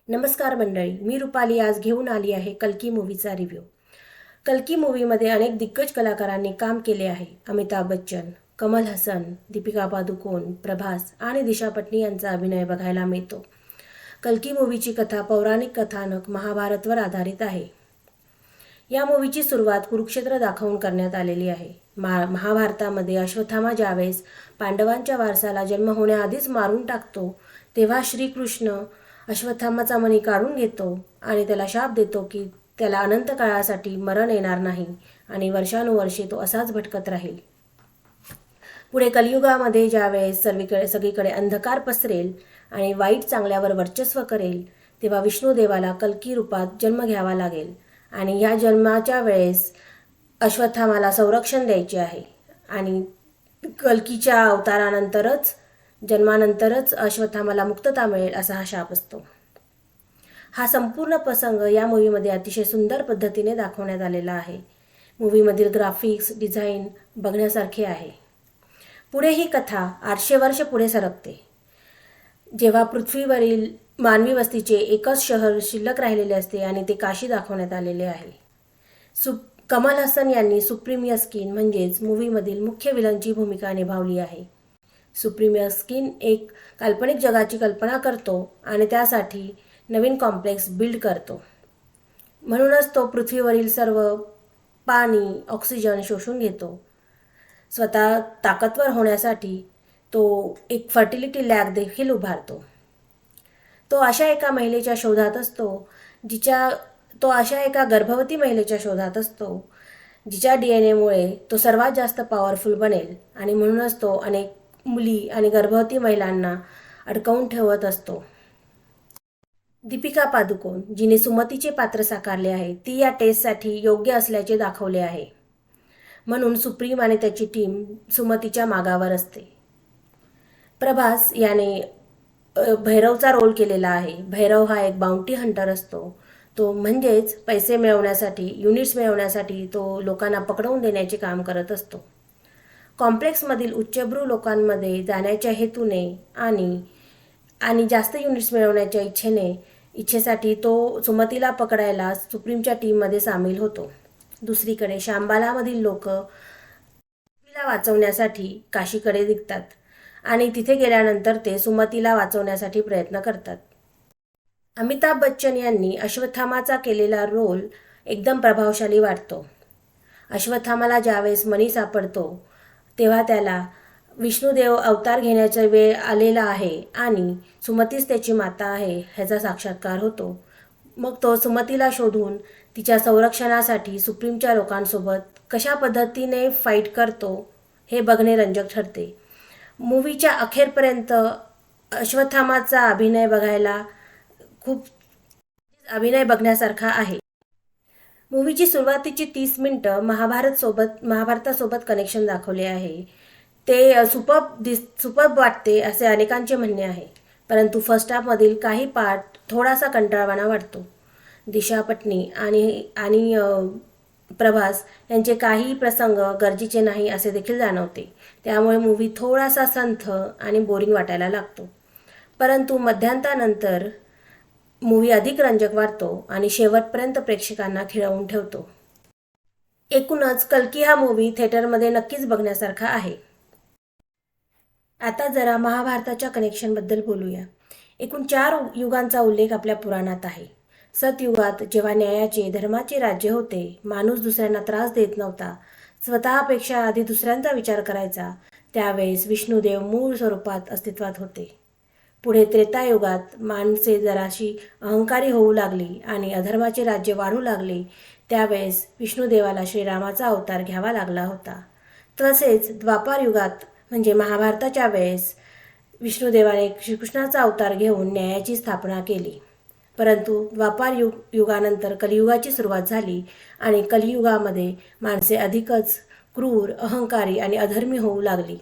नमस्कार मंडळी, मी रुपाली आज घेऊन आली आहे कल्की मूवीचा रिव्ह्यू. कल्की मूवीमध्ये अनेक दिग्गज कलाकारांनी काम केले आहे. अमिताभ बच्चन, कमल हसन, दीपिका पादुकोण, प्रभास आणि दिशा पटनी यांचा अभिनय बघायला मिळतो. कल्की मूवीची कथा पौराणिक कथानक महाभारतवर आधारित आहे. या मूवीची सुरुवात कुरुक्षेत्र दाखवून करण्यात आलेली आहे. महाभारतामध्ये अश्वत्थामा ज्यावेळेस पांडवांच्या वारसाला जन्म होण्याआधीच मारून टाकतो, तेव्हा श्रीकृष्ण अश्वत्थामाचा मणी काढून घेतो आणि त्याला शाप देतो की त्याला अनंत काळासाठी मरण येणार नाही आणि वर्षानुवर्षे तो असाच भटकत राहील. पुढे कलियुगामध्ये ज्यावेळेस सगळीकडे अंधकार पसरेल आणि वाईट चांगल्यावर वर्चस्व करेल, तेव्हा विष्णुदेवाला कल्की रूपात जन्म घ्यावा लागेल आणि ह्या जन्माच्या वेळेस अश्वत्थामाला संरक्षण द्यायचे आहे आणि कल्कीच्या अवतारानंतरच जन्मानंतरच अश्वत्थामाला मुक्तता मिळेल असा हा शाप असतो. हा संपूर्ण प्रसंग या मूवीमध्ये अतिशय सुंदर पद्धतीने दाखवण्यात आलेला आहे. मूवीमधील ग्राफिक्स डिझाईन बघण्यासारखे आहे. पुढे ही कथा 800 वर्ष पुढे सरकते, जेव्हा पृथ्वीवरील मानवी वस्तीचे एकच शहर शिल्लक राहिलेले असते आणि ते काशी दाखवण्यात आलेले आहे. कमल हसन यांनी सुप्रीमियर स्किन म्हणजेच मूवीमधील मुख्य विलनची भूमिका निभावली आहे. सुप्रीमियर स्किन एक काल्पनिक जगाची कल्पना करतो आणि त्यासाठी नवीन कॉम्प्लेक्स बिल्ड करतो. म्हणूनच तो पृथ्वीवरील सर्व पाणी, ऑक्सिजन शोषून घेतो. स्वतः ताकदवर होण्यासाठी तो एक फर्टिलिटी लॅब देखील उभारतो. तो अशा एका गर्भवती महिलेच्या शोधात असतो जिच्या DNA तो सर्वात जास्त पॉवरफुल बनेल आणि म्हणूनच तो अनेक मुली आणि गर्भवती महिलांना अडकवून ठेवत असतो. दीपिका पादुकोण, जिने सुमतीचे पात्र साकारले आहे, ती या टेस्टसाठी योग्य असल्याचे दाखवले आहे. म्हणून सुप्रीम आणि त्याची टीम सुमतीच्या मागावर असते. प्रभास याने भैरवचा रोल केलेला आहे. भैरव हा एक बाउंटी हंटर असतो. तो म्हणजेच पैसे मिळवण्यासाठी, युनिट्स मिळवण्यासाठी तो लोकांना पकडवून देण्याचे काम करत असतो. कॉम्प्लेक्समधील उच्चभ्रू लोकांमध्ये जाण्याच्या हेतूने आणि जास्त युनिट्स मिळवण्याच्या इच्छेसाठी तो सुमतीला पकडायला सुप्रीमच्या टीममध्ये सामील होतो. दुसरीकडे शांबालामधील लोक सुमतीला वाचवण्यासाठी काशीकडे निघतात आणि तिथे गेल्यानंतर ते सुमतीला वाचवण्यासाठी प्रयत्न करतात. अमिताभ बच्चन यांनी अश्वत्थामाचा केलेला रोल एकदम प्रभावशाली वाटतो. अश्वत्थामाला ज्यावेळेस मणी सापडतो तेव्हा त्याला विष्णुदेव अवतार घेण्याचा वेळ आलेला आहे आणि सुमतीच त्याची माता आहे ह्याचा साक्षात्कार होतो. मग तो सुमतीला शोधून तिच्या संरक्षणासाठी सुप्रीमच्या लोकांसोबत कशा पद्धतीने फाईट करतो हे बघणे रंजक ठरते. मूवीच्या अखेरपर्यंत अश्वत्थामाचा अभिनय बघण्यासारखा आहे. मूवीची सुरुवातीची 30 मिनिटं महाभारतासोबत कनेक्शन दाखवले आहे. ते सुपर्ब वाटते असे अनेकांचे म्हणणे आहे. परंतु फर्स्ट हाफमधील काही पार्ट थोडासा कंटाळवाणा वाटतो. दिशा पटनी आणि प्रभास यांचे काही प्रसंग गरजेचे नाही असे देखील जाणवते. त्यामुळे मूवी थोडासा संथ आणि बोरिंग वाटायला लागतो. परंतु मध्यांतानंतर मूवी अधिक रंजक वाटतो आणि शेवटपर्यंत प्रेक्षकांना खिळवून ठेवतो. एकूणच कल्की हा मूवी थिएटरमध्ये नक्कीच बघण्यासारखा आहे. आता जरा महाभारताच्या कनेक्शनबद्दल बोलूया. एकूण 4 युगांचा उल्लेख आपल्या पुराणात आहे. सतयुगात जेव्हा न्यायाचे, धर्माचे राज्य होते, माणूस दुसऱ्यांना त्रास देत नव्हता, स्वतःपेक्षा आधी दुसऱ्यांचा विचार करायचा, त्यावेळेस विष्णुदेव मूळ स्वरूपात अस्तित्वात होते. पुढे त्रेतायुगात माणसे जराशी अहंकारी होऊ लागली आणि अधर्माचे राज्य वाढू लागले, त्यावेळेस विष्णुदेवाला श्रीरामाचा अवतार घ्यावा लागला होता. तसेच द्वापार युगात म्हणजे महाभारताच्या वेळेस विष्णुदेवाने श्रीकृष्णाचा अवतार घेऊन न्यायाची स्थापना केली. परंतु द्वापार युगानंतर कलियुगाची सुरुवात झाली आणि कलियुगामध्ये माणसे अधिकच क्रूर, अहंकारी आणि अधर्मी होऊ लागली.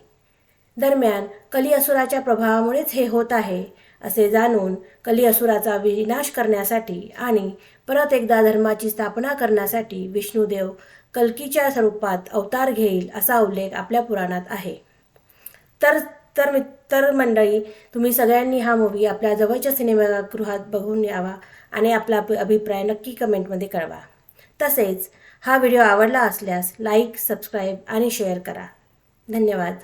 दरम्यान कलिअसुराच्या प्रभावामुळेच हे होत आहे असे जाणून कलिअसुराचा विनाश करण्यासाठी आणि परत एकदा धर्माची स्थापना करण्यासाठी विष्णुदेव कल्कीच्या स्वरूपात अवतार घेईल असा उल्लेख आपल्या पुराणात आहे. तर तर मंडळी, तुम्ही सगळ्यांनी हा मूवी आपल्या जवळच्या सिनेमागृहात बघून यावा आणि आपला अभिप्राय नक्की कमेंटमध्ये कळवा. तसेच हा व्हिडिओ आवडला असल्यास लाईक, सबस्क्राईब आणि शेअर करा. धन्यवाद.